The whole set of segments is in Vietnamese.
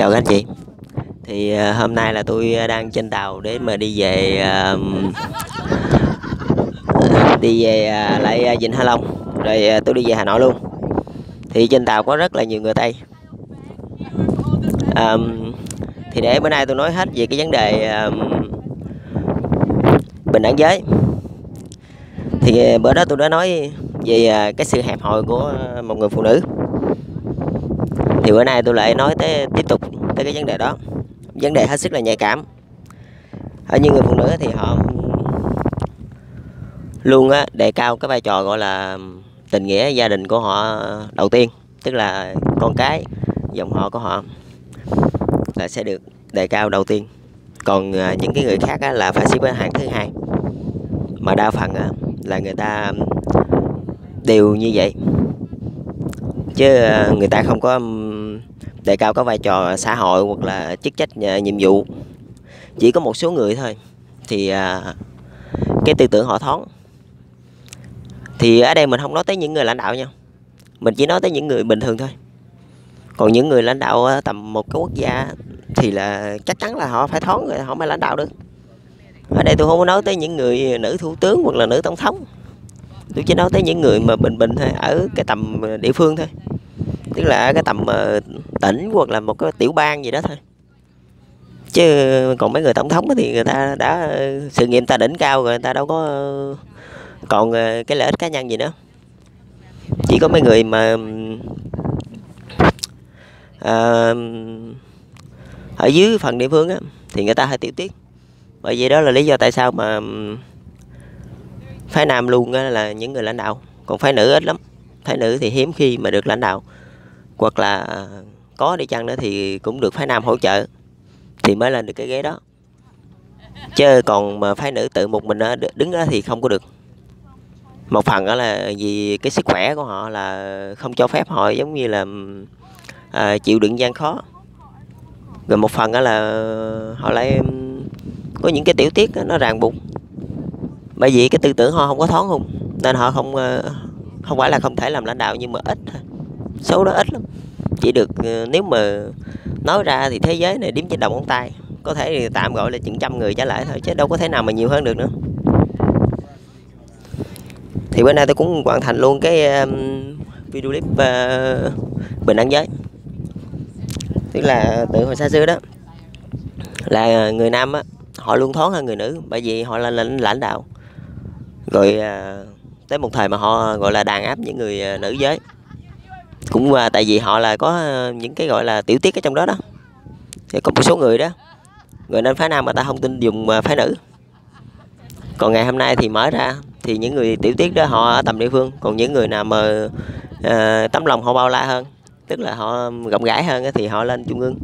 Chào các anh chị. Thì hôm nay là tôi đang trên tàu để mà đi về lại Vịnh Hạ Long, rồi tôi đi về Hà Nội luôn. Thì trên tàu có rất là nhiều người Tây. Thì để bữa nay tôi nói hết về cái vấn đề bình đẳng giới. Thì bữa đó tôi đã nói về cái sự hẹp hòi của một người phụ nữ. Thì bữa nay tôi lại nói tiếp tục tới cái vấn đề đó, vấn đề hết sức là nhạy cảm. Ở như người phụ nữ thì họ luôn đề cao cái vai trò gọi là tình nghĩa gia đình của họ đầu tiên, tức là con cái dòng họ của họ là sẽ được đề cao đầu tiên, còn những cái người khác là phải xếp ở hàng thứ hai. Mà đa phần là người ta đều như vậy, chứ người ta không có đề cao cái vai trò xã hội hoặc là chức trách nhiệm vụ. Chỉ có một số người thôi thì cái tư tưởng họ thoáng. Thì ở đây mình không nói tới những người lãnh đạo nha, mình chỉ nói tới những người bình thường thôi. Còn những người lãnh đạo tầm một cái quốc gia thì là chắc chắn là họ phải thoáng rồi họ mới lãnh đạo được. Ở đây tôi không có nói tới những người nữ thủ tướng hoặc là nữ tổng thống, tôi chỉ nói tới những người mà bình bình thôi, ở cái tầm địa phương thôi, tức là ở cái tầm tỉnh hoặc là một cái tiểu bang gì đó thôi. Chứ còn mấy người tổng thống thì người ta đã sự nghiệp ta đỉnh cao rồi, người ta đâu có còn cái lợi ích cá nhân gì nữa. Chỉ có mấy người mà ở dưới phần địa phương thì người ta hơi tiểu tiết. Bởi vì đó là lý do tại sao mà phái nam luôn là những người lãnh đạo, còn phái nữ ít lắm. Phái nữ thì hiếm khi mà được lãnh đạo, hoặc là có đi chăng nữa thì cũng được phái nam hỗ trợ thì mới lên được cái ghế đó. Chứ còn mà phái nữ tự một mình đứng đó thì không có được. Một phần đó là vì cái sức khỏe của họ là không cho phép họ giống như là chịu đựng gian khó. Rồi một phần đó là họ lại có những cái tiểu tiết nó ràng buộc. Bởi vì cái tư tưởng họ không có thoáng không, nên họ không phải là không thể làm lãnh đạo, nhưng mà ít thôi. Số đó ít lắm. Chỉ được nếu mà nói ra thì thế giới này đếm trên đầu ngón tay, có thể thì tạm gọi là chừng trăm người trở lại thôi, chứ đâu có thể nào mà nhiều hơn được nữa. Thì bữa nay tôi cũng hoàn thành luôn cái video clip bình đẳng giới. Tức là từ hồi xa xưa đó là người nam họ luôn thoáng hơn người nữ, bởi vì họ là lãnh đạo. Rồi tới một thời mà họ gọi là đàn áp những người nữ giới, cũng tại vì họ là có những cái gọi là tiểu tiết ở trong đó đó. Thì có một số người đó, người nên phái nam mà ta không tin dùng phái nữ. Còn ngày hôm nay thì mở ra thì những người tiểu tiết đó họ ở tầm địa phương, còn những người nào mà tấm lòng họ bao la hơn, tức là họ rộng rãi hơn thì họ lên trung ương.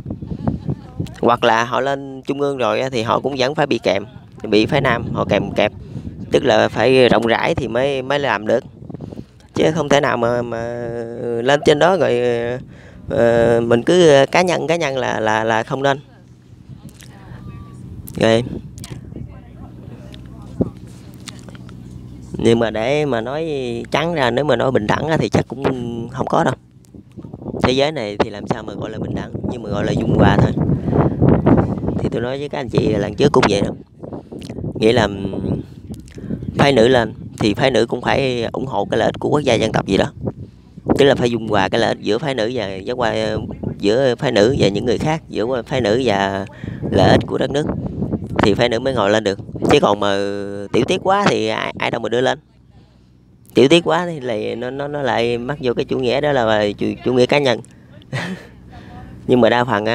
Hoặc là họ lên trung ương rồi thì họ cũng vẫn phải bị kèm, bị phái nam họ kèm, tức là phải rộng rãi thì mới làm được, chứ không thể nào mà lên trên đó rồi mình cứ cá nhân là không nên. Rồi nhưng mà để mà nói trắng ra, nếu mà nói bình đẳng thì chắc cũng không có đâu. Thế giới này thì làm sao mà gọi là bình đẳng, nhưng mà gọi là dung hòa thôi. Thì tôi nói với các anh chị lần trước cũng vậy đó, nghĩa là phái nữ lên thì phái nữ cũng phải ủng hộ cái lợi ích của quốc gia dân tộc gì đó, tức là phải dung hòa cái lợi ích giữa phái nữ và giữa phái nữ và những người khác, giữa phái nữ và lợi ích của đất nước, thì phái nữ mới ngồi lên được. Chứ còn mà tiểu tiết quá thì ai đâu mà đưa lên. Tiểu tiết quá thì nó lại mắc vô cái chủ nghĩa đó là chủ nghĩa cá nhân. Nhưng mà đa phần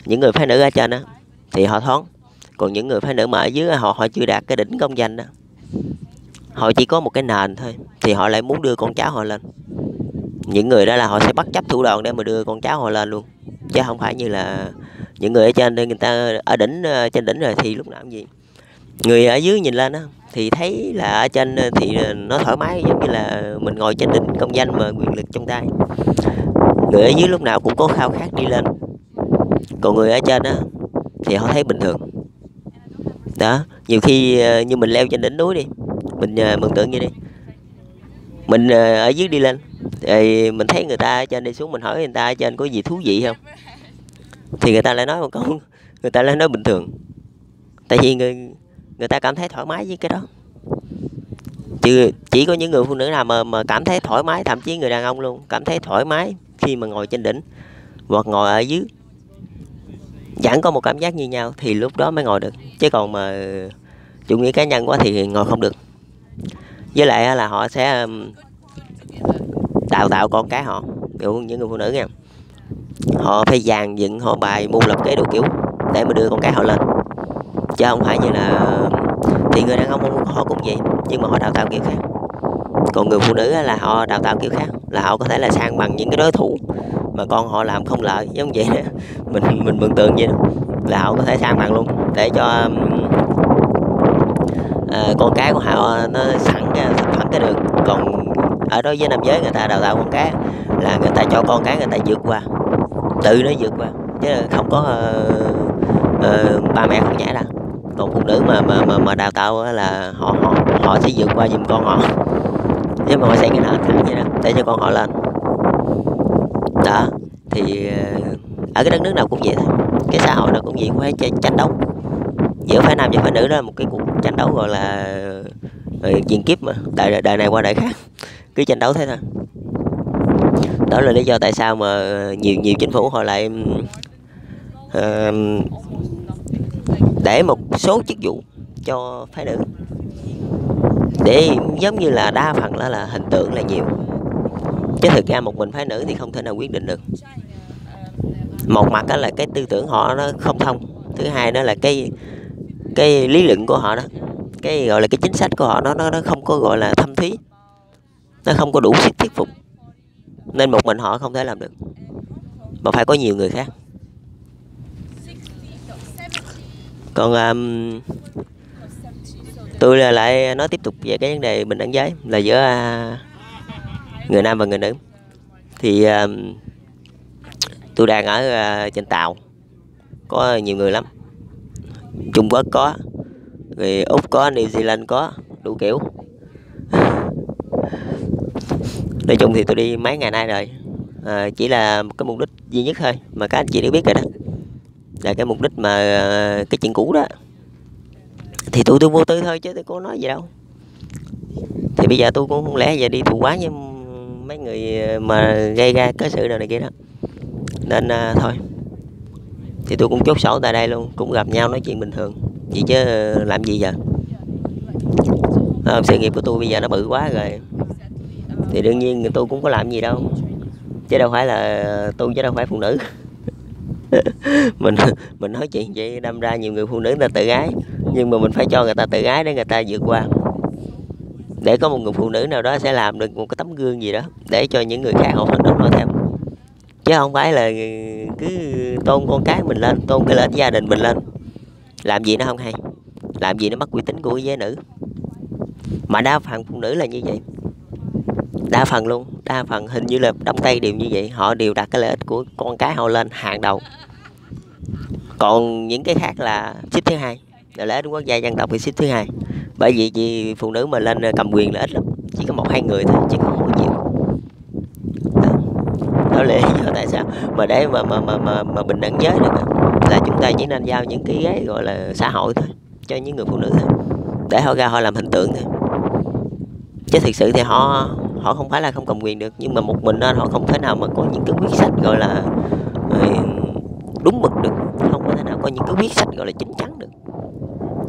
những người phái nữ ở trên thì họ thoáng, còn những người phái nữ mà ở dưới họ chưa đạt cái đỉnh công danh đó, họ chỉ có một cái nền thôi, thì họ lại muốn đưa con cháu họ lên. Những người đó là họ sẽ bất chấp thủ đoạn để mà đưa con cháu họ lên luôn, chứ không phải như là những người ở trên đây, người ta ở đỉnh, trên đỉnh rồi thì lúc nào cũng gì. Người ở dưới nhìn lên thì thấy là ở trên thì nó thoải mái, giống như là mình ngồi trên đỉnh công danh mà quyền lực trong tay. Người ở dưới lúc nào cũng có khao khát đi lên, còn người ở trên thì họ thấy bình thường đó. Nhiều khi như mình leo trên đỉnh núi đi, mình mường tượng như đi, mình ở dưới đi lên thì mình thấy người ta ở trên đi xuống, mình hỏi người ta ở trên có gì thú vị không, thì người ta lại nói một câu, người ta lại nói bình thường, tại vì người ta cảm thấy thoải mái với cái đó. Chứ chỉ có những người phụ nữ nào mà cảm thấy thoải mái, thậm chí người đàn ông luôn cảm thấy thoải mái khi mà ngồi trên đỉnh hoặc ngồi ở dưới, chẳng có một cảm giác như nhau thì lúc đó mới ngồi được, chứ còn mà chủ nghĩa cá nhân quá thì ngồi không được. Với lại là họ sẽ đào tạo con cái họ, ví dụ những người phụ nữ nha, họ phải dàn dựng họ bài mưu lập kế đủ kiểu để mà đưa con cái họ lên, chứ không phải như là thì người đàn ông họ cũng vậy nhưng mà họ đào tạo kiểu khác. Còn người phụ nữ là họ đào tạo kiểu khác, là họ có thể là sang bằng những cái đối thủ mà con họ làm không lợi, giống vậy đó. Mình mường tượng vậy đó, là họ có thể sang bằng luôn để cho con cái của họ nó sẵn cái đường. Còn ở đối với nam giới, người ta đào tạo con cái là người ta cho con cái người ta vượt qua, tự nó vượt qua, chứ không có ba mẹ không nhảy ra. Còn phụ nữ mà đào tạo là họ sẽ vượt qua giùm con họ, chứ mà họ sẽ cái nền thẳng vậy đó để cho con họ lên đó. Thì ở cái đất nước nào cũng vậy thôi, cái xã hội nào cũng vậy, cũng phải tranh đấu giữa phái nam và phái nữ. Đó là một cái cuộc tranh đấu gọi là truyền kiếp mà, đời này qua đời khác, cứ tranh đấu thế thôi. Đó là lý do tại sao mà nhiều chính phủ họ lại để một số chức vụ cho phái nữ, để giống như là đa phần là hình tượng là nhiều, chứ thực ra một mình phái nữ thì không thể nào quyết định được. Một mặt đó là cái tư tưởng họ nó không thông, thứ hai đó là cái lý luận của họ đó, cái gọi là cái chính sách của họ nó không có gọi là thâm thúy, nó không có đủ sức thuyết phục, nên một mình họ không thể làm được mà phải có nhiều người khác. Còn tôi lại nói tiếp tục về cái vấn đề bình đẳng giới là giữa người nam và người nữ. Thì tôi đang ở trên tàu, có nhiều người lắm, Trung Quốc có, người Úc có, New Zealand có, đủ kiểu. Nói chung thì tôi đi mấy ngày nay rồi, chỉ là một cái mục đích duy nhất thôi mà các anh chị đều biết rồi đó, là cái mục đích mà cái chuyện cũ đó. Thì tôi vô tư thôi chứ tôi có nói gì đâu. Thì bây giờ tôi cũng không lẽ giờ đi thù quán với mấy người mà gây ra cái sự này kia đó, nên thôi thì tôi cũng chốt sổ tại đây luôn, cũng gặp nhau nói chuyện bình thường vậy chứ làm gì giờ. Sự nghiệp của tôi bây giờ nó bự quá rồi thì đương nhiên tôi cũng có làm gì đâu, chứ đâu phải là tôi, chứ đâu phải phụ nữ. mình nói chuyện vậy đâm ra nhiều người phụ nữ người ta tự ái, nhưng mà mình phải cho người ta tự ái để người ta vượt qua, để có một người phụ nữ nào đó sẽ làm được một cái tấm gương gì đó để cho những người khác họ phấn đấu noi theo, chứ không phải là cứ tôn con cái mình lên, tôn cái lợi ích gia đình mình lên, làm gì nó không hay, làm gì nó mất uy tín của giới nữ. Mà đa phần phụ nữ là như vậy, đa phần luôn, đa phần hình như là Đông Tây đều như vậy, họ đều đặt cái lợi ích của con cái họ lên hàng đầu, còn những cái khác là xếp thứ hai, lợi ích của quốc gia dân tộc thì xếp thứ hai. Bởi vì chị phụ nữ mà lên cầm quyền là ít lắm, chỉ có 1-2 người thôi chứ không có nhiều. Đó là lý do tại sao mà để mà bình đẳng giới được là chúng ta chỉ nên giao những cái ghế gọi là xã hội thôi cho những người phụ nữ thôi, để họ ra họ làm hình tượng thôi. Chứ thực sự thì họ không phải là không cầm quyền được, nhưng mà một mình nên họ không thể nào mà có những cái quyết sách gọi là đúng mực được, không có thể nào có những cái quyết sách gọi là chín chắn được,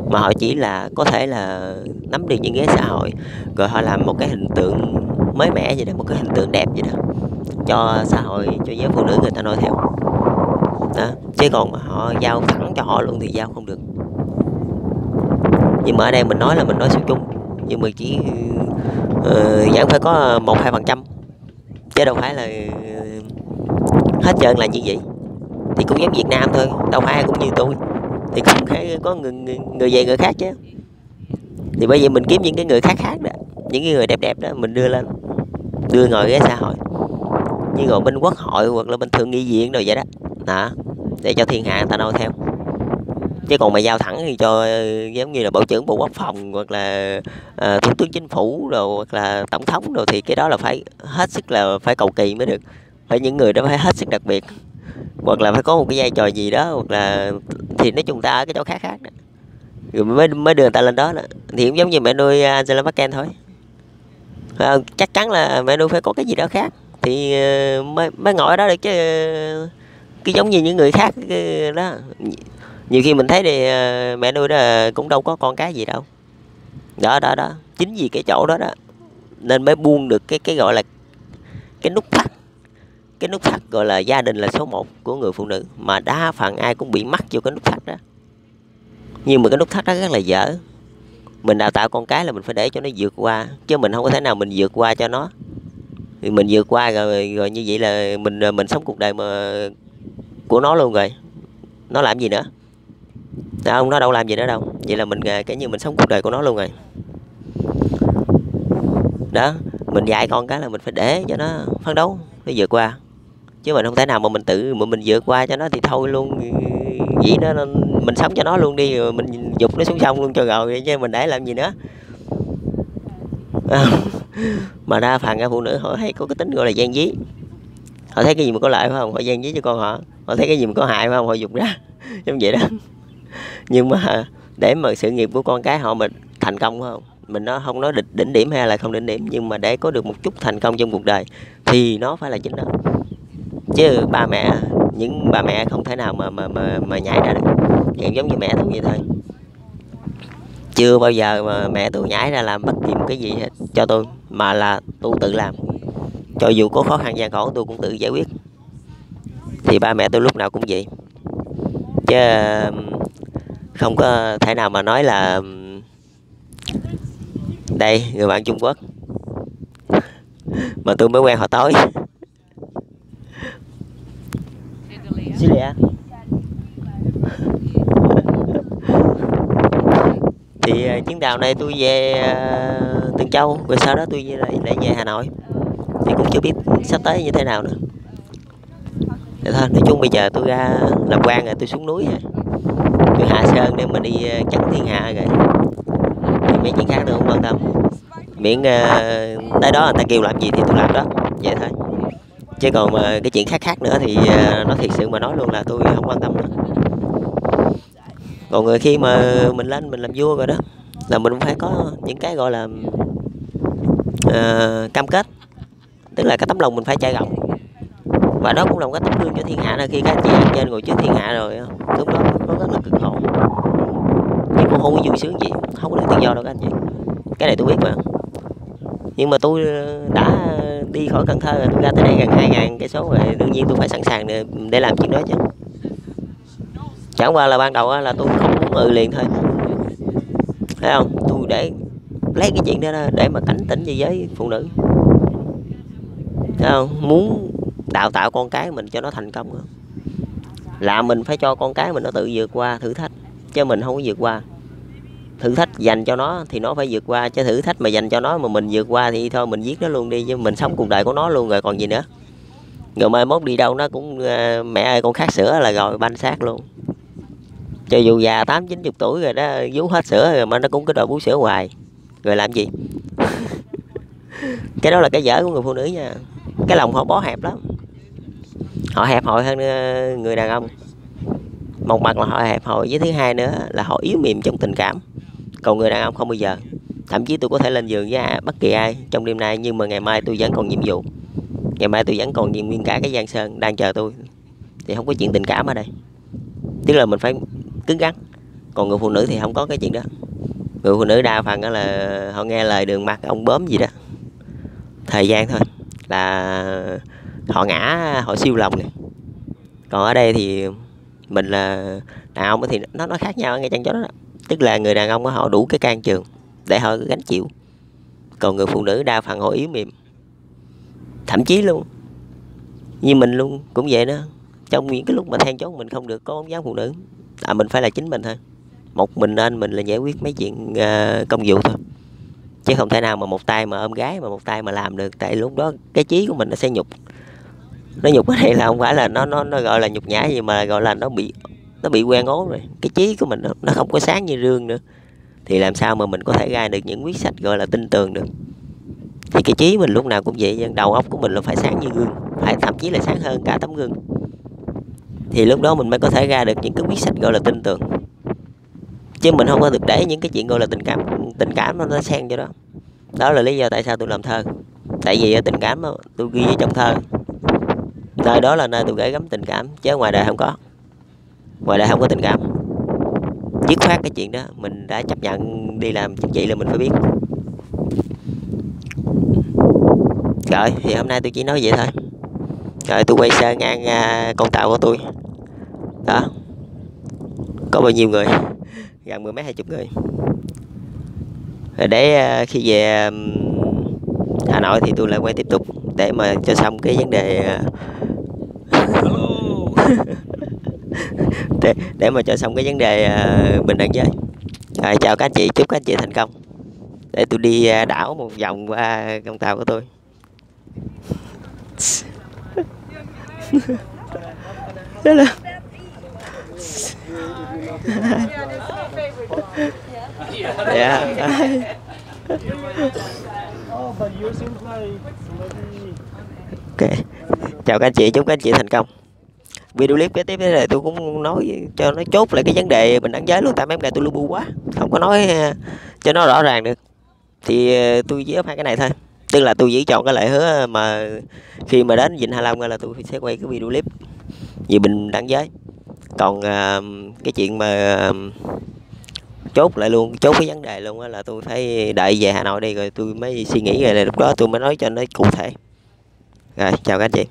mà họ chỉ là có thể là nắm được những ghế xã hội rồi họ làm một cái hình tượng mới mẻ vậy đó, một cái hình tượng đẹp vậy đó cho xã hội, cho giới phụ nữ người ta noi theo đó. Chứ còn họ giao thẳng cho họ luôn thì giao không được. Nhưng mà ở đây mình nói là mình nói số chung, nhưng mà chỉ vẫn phải có 1-2%, chứ đâu phải là hết trơn là như vậy. Thì cũng giống Việt Nam thôi, đâu phải ai cũng như tôi, thì cũng phải có người về người khác chứ. Thì bởi vậy mình kiếm những cái người khác đó, những cái người đẹp đẹp đó mình đưa lên, đưa ngồi ghế xã hội, như ngồi bên quốc hội hoặc là bên thượng nghị viện rồi vậy đó, để cho thiên hạ người ta noi theo. Chứ còn mà giao thẳng thì cho giống như là bộ trưởng bộ quốc phòng hoặc là thủ tướng chính phủ rồi hoặc là tổng thống rồi, thì cái đó là phải hết sức là phải cầu kỳ mới được, phải những người đó phải hết sức đặc biệt hoặc là phải có một cái vai trò gì đó, hoặc là thì nói chung ta ở cái chỗ khác khác đó, rồi mới đưa người ta lên đó đó. Thì cũng giống như mẹ nuôi Angela Merkel thôi. Chắc chắn là mẹ nuôi phải có cái gì đó khác thì mới ngồi ở đó được chứ. Cái giống như những người khác đó, nhiều khi mình thấy thì mẹ nuôi đó cũng đâu có con cái gì đâu. Đó chính vì cái chỗ đó đó nên mới buông được cái gọi là cái nút thắt. Cái nút thắt gọi là gia đình là số 1 của người phụ nữ, mà đa phần ai cũng bị mắc vô cái nút thắt đó. Nhưng mà cái nút thắt đó rất là dở. Mình đào tạo con cái là mình phải để cho nó vượt qua, chứ mình không có thể nào mình vượt qua cho nó. Thì mình vượt qua rồi như vậy là mình sống cuộc đời mà của nó luôn rồi. Nó làm gì nữa? Không, nó đâu làm gì nữa đâu. Vậy là mình cái như mình sống cuộc đời của nó luôn rồi. Đó, mình dạy con cái là mình phải để cho nó phấn đấu, nó vượt qua. Chứ mình không thể nào mà mình vượt qua cho nó thì thôi luôn. Vậy đó, mình sống cho nó luôn đi, rồi mình giục nó xuống sông luôn cho rồi, chứ mình để làm gì nữa. Mà đa phần phụ nữ họ hay có cái tính gọi là gian dí. Họ thấy cái gì mà có lợi phải không, họ gian dí cho con họ. Họ thấy cái gì mà có hại phải không, họ giục ra. Giống vậy đó. Nhưng mà để mà sự nghiệp của con cái họ mình thành công phải không, mình nó không nói đỉnh điểm hay là không đỉnh điểm, nhưng mà để có được một chút thành công trong cuộc đời thì nó phải là chính đó. Chứ những bà mẹ không thể nào mà nhảy ra được. Vậy giống như mẹ tôi vậy thôi. Chưa bao giờ mà mẹ tôi nhảy ra làm bất kỳ một cái gì hết cho tôi, mà là tôi tự làm. Cho dù có khó khăn gian khổ tôi cũng tự giải quyết. Thì ba mẹ tôi lúc nào cũng vậy. Chứ không có thể nào mà nói là đây người bạn Trung Quốc mà tôi mới quen hồi tối. Thì chuyến tàu này tôi về Tiền Châu, rồi sau đó tôi lại về Hà Nội. Thì cũng chưa biết sắp tới như thế nào nữa. Để thôi, nói chung bây giờ tôi ra làm quan rồi, tôi xuống núi rồi. Tôi hạ sơn để mà đi chấn thiên hạ rồi. Thì mấy chuyện khác tôi không quan tâm. Miễn tới đó người ta kêu làm gì thì tôi làm đó. Vậy thôi. Chứ còn cái chuyện khác nữa thì nói thiệt sự mà nói luôn là tôi không quan tâm nữa. Còn khi mà mình lên mình làm vua rồi đó là mình phải có những cái gọi là cam kết. Tức là cái tấm lòng mình phải trải rộng. Và đó cũng là một cái tấm gương cho thiên hạ, là khi các anh chị ở trên ngồi trước thiên hạ rồi, lúc đó nó rất là cực khổ. Nhưng cũng không có vui sướng gì, không có được tự do đâu các anh chị. Cái này tôi biết mà. Nhưng mà tôi đã đi khỏi Cần Thơ rồi, tôi ra tới đây gần 2.000 cây số rồi, đương nhiên tôi phải sẵn sàng để làm chuyện đó chứ. Chẳng qua là ban đầu là tôi không muốn liền thôi, thấy không? Tôi để lấy cái chuyện đó để mà cảnh tỉnh cho giới phụ nữ, thấy không? Muốn đào tạo con cái mình cho nó thành công là mình phải cho con cái mình nó tự vượt qua thử thách, chứ mình không có vượt qua. Thử thách dành cho nó thì nó phải vượt qua, chứ thử thách mà dành cho nó mà mình vượt qua thì thôi mình giết nó luôn đi, chứ mình sống cuộc đời của nó luôn rồi còn gì nữa. Rồi mai mốt đi đâu nó cũng mẹ ơi con khát sữa là rồi banh xác luôn. Cho dù già 80-90 tuổi rồi đó, vú hết sữa rồi mà nó cũng cứ đòi bú sữa hoài. Rồi làm gì? Cái đó là cái dở của người phụ nữ nha. Cái lòng họ bó hẹp lắm. Họ hẹp hòi hơn người đàn ông. Một mặt là họ hẹp hòi, với thứ hai nữa là họ yếu mềm trong tình cảm. Còn người đàn ông không bao giờ. Thậm chí tôi có thể lên giường với bất kỳ ai trong đêm nay, nhưng mà ngày mai tôi vẫn còn nhiệm vụ. Ngày mai tôi vẫn còn nguyên cả cái Giang Sơn đang chờ tôi. Thì không có chuyện tình cảm ở đây. Tức là mình phải cứng rắn. Còn người phụ nữ thì không có cái chuyện đó. Người phụ nữ đa phần đó là họ nghe lời đường mặt ông bướm gì đó. Thời gian thôi là họ ngã, họ siêu lòng này. Còn ở đây thì mình là đàn ông thì nó khác nhau ngay trong chỗ đó. Tức là người đàn ông họ đủ cái can trường để họ gánh chịu. Còn người phụ nữ đa phần họ yếu mềm. Thậm chí luôn như mình luôn cũng vậy đó. Trong những cái lúc mà than chốt mình không được có bóng dáng phụ nữ, mình phải là chính mình thôi. Một mình nên mình là giải quyết mấy chuyện công vụ thôi, chứ không thể nào mà một tay mà ôm gái mà một tay mà làm được. Tại lúc đó cái chí của mình nó sẽ nhục. Nó nhục ở đây là không phải là nó gọi là nhục nhã gì, mà gọi là nó bị quen ố rồi. Cái chí của mình nó không có sáng như rương nữa, thì làm sao mà mình có thể ra được những quyết sách gọi là tin tường được. Thì cái chí mình lúc nào cũng vậy, đầu óc của mình là phải sáng như gương, phải thậm chí là sáng hơn cả tấm gương. thì lúc đó mình mới có thể ra được những cái quyết sách gọi là tin tưởng, chứ mình không có được để những cái chuyện gọi là tình cảm nó xen vô đó. Đó là lý do tại sao tôi làm thơ, tại vì ở tình cảm tôi ghi ở trong thơ, nơi đó là nơi tôi gửi gắm tình cảm, chứ ngoài đời không có, ngoài đời không có tình cảm. Dứt khoát cái chuyện đó mình đã chấp nhận đi làm chính trị là mình phải biết. Rồi thì hôm nay tôi chỉ nói vậy thôi. Rồi tôi quay sơ ngang con tàu của tôi đó, có bao nhiêu người, gần mười mấy 20 người. Rồi để khi về Hà Nội thì tôi lại quay tiếp tục để mà cho xong cái vấn đề để mà cho xong cái vấn đề bình đẳng giới. Rồi chào các anh chị, chúc các anh chị thành công. Để tôi đi đảo một vòng qua con tàu của tôi. Đó là yeah. Ok, chào các anh chị, chúc các anh chị thành công. Video clip kế tiếp thế này tôi cũng nói cho nó chốt lại cái vấn đề bình đẳng giới luôn, tại mấy vấn đề tôi lu bu quá, không có nói cho nó rõ ràng được. Thì tôi chỉ ấp hai cái này thôi, tức là tôi chỉ chọn cái lời hứa mà khi mà đến Vịnh Hạ Long là tôi sẽ quay cái video clip về bình đẳng giới. Còn cái chuyện mà chốt lại luôn, chốt cái vấn đề luôn á, là tôi phải đợi về Hà Nội đi rồi tôi mới suy nghĩ, rồi lúc đó tôi mới nói cho nó cụ thể. Rồi chào các anh chị.